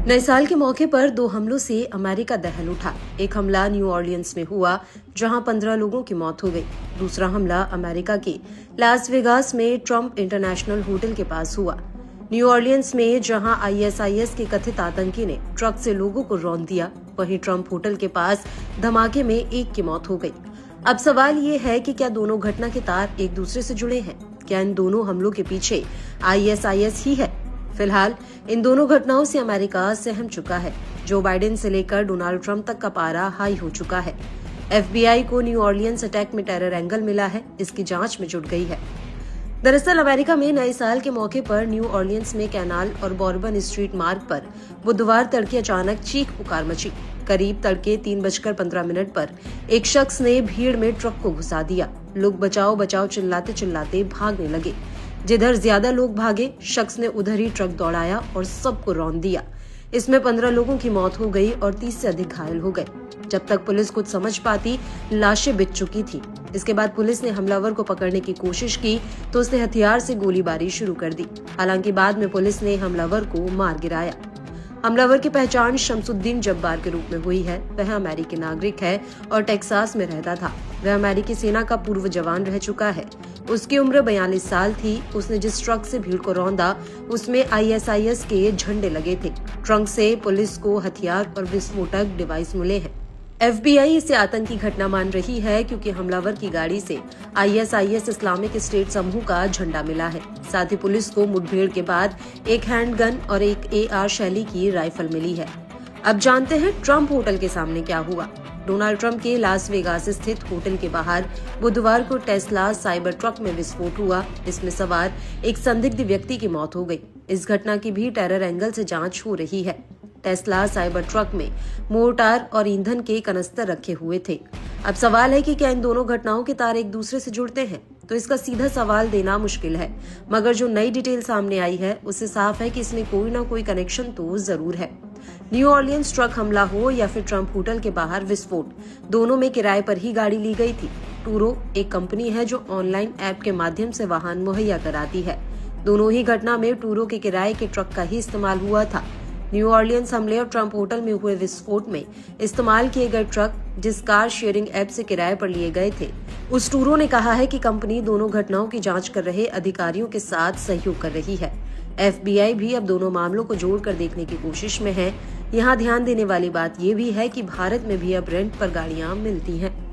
नए साल के मौके पर 2 हमलों से अमेरिका दहल उठा। एक हमला न्यू ऑरलियंस में हुआ, जहां 15 लोगों की मौत हो गई। दूसरा हमला अमेरिका के लास वेगास में ट्रंप इंटरनेशनल होटल के पास हुआ। न्यू ऑरलियंस में जहां आईएसआईएस के कथित आतंकी ने ट्रक से लोगों को रौंद दिया, वहीं ट्रंप होटल के पास धमाके में एक की मौत हो गई। अब सवाल ये है कि क्या दोनों घटना के तार एक दूसरे से जुड़े हैं? क्या इन दोनों हमलों के पीछे आईएसआईएस ही है? फिलहाल इन दोनों घटनाओं से अमेरिका सहम चुका है। जो बाइडेन से लेकर डोनाल्ड ट्रंप तक का पारा हाई हो चुका है। एफबीआई को न्यू ऑरलियंस अटैक में टेरर एंगल मिला है, इसकी जांच में जुट गई है। दरअसल अमेरिका में नए साल के मौके पर न्यू ऑरलियंस में कैनाल और बॉर्बन स्ट्रीट मार्ग पर बुधवार तड़के अचानक चीख पुकार मची। करीब तड़के 3:15 पर एक शख्स ने भीड़ में ट्रक को घुसा दिया। लोग बचाओ बचाओ चिल्लाते चिल्लाते भागने लगे। जिधर ज्यादा लोग भागे, शख्स ने उधर ही ट्रक दौड़ाया और सबको रौंद दिया। इसमें 15 लोगों की मौत हो गई और 30 से अधिक घायल हो गए। जब तक पुलिस कुछ समझ पाती, लाशें बिछ चुकी थी। इसके बाद पुलिस ने हमलावर को पकड़ने की कोशिश की तो उसने हथियार से गोलीबारी शुरू कर दी। हालांकि बाद में पुलिस ने हमलावर को मार गिराया। हमलावर की पहचान शमसुद्दीन जब्बार के रूप में हुई है। वह अमेरिकी नागरिक है और टेक्सास में रहता था। वह अमेरिकी सेना का पूर्व जवान रह चुका है। उसकी उम्र 42 साल थी। उसने जिस ट्रक से भीड़ को रौंदा, उसमें आईएसआईएस के झंडे लगे थे। ट्रंक से पुलिस को हथियार और विस्फोटक डिवाइस मिले हैं। एफबीआई इसे आतंकी घटना मान रही है क्योंकि हमलावर की गाड़ी से आईएसआईएस इस्लामिक स्टेट समूह का झंडा मिला है। साथ ही पुलिस को मुठभेड़ के बाद एक हैंडगन और एक एआर शैली की राइफल मिली है। अब जानते हैं ट्रंप होटल के सामने क्या हुआ। डोनाल्ड ट्रंप के लास वेगास स्थित होटल के बाहर बुधवार को टेस्ला साइबर ट्रक में विस्फोट हुआ। इसमें सवार एक संदिग्ध व्यक्ति की मौत हो गई। इस घटना की भी टेरर एंगल से जांच हो रही है। टेस्ला साइबर ट्रक में मोर्टार और ईंधन के कनस्तर रखे हुए थे। अब सवाल है कि क्या इन दोनों घटनाओं के तार एक दूसरे से जुड़ते हैं? तो इसका सीधा सवाल देना मुश्किल है, मगर जो नई डिटेल सामने आई है उससे साफ है कि इसमें कोई ना कोई कनेक्शन तो जरूर है। न्यू ऑरलियंस ट्रक हमला हो या फिर ट्रंप होटल के बाहर विस्फोट, दोनों में किराए पर ही गाड़ी ली गई थी। टूरो एक कंपनी है जो ऑनलाइन ऐप के माध्यम से वाहन मुहैया कराती है। दोनों ही घटना में टूरो के किराए के ट्रक का ही इस्तेमाल हुआ था। न्यू ऑरलियंस हमले और ट्रंप होटल में हुए विस्फोट में इस्तेमाल किए गए ट्रक जिस कार शेयरिंग ऐप से किराए पर लिए गए थे, उस टूरो ने कहा है कि कंपनी दोनों घटनाओं की जांच कर रहे अधिकारियों के साथ सहयोग कर रही है। एफबीआई भी अब दोनों मामलों को जोड़कर देखने की कोशिश में है। यहाँ ध्यान देने वाली बात ये भी है कि भारत में भी अब रेंट पर गाड़ियां मिलती हैं।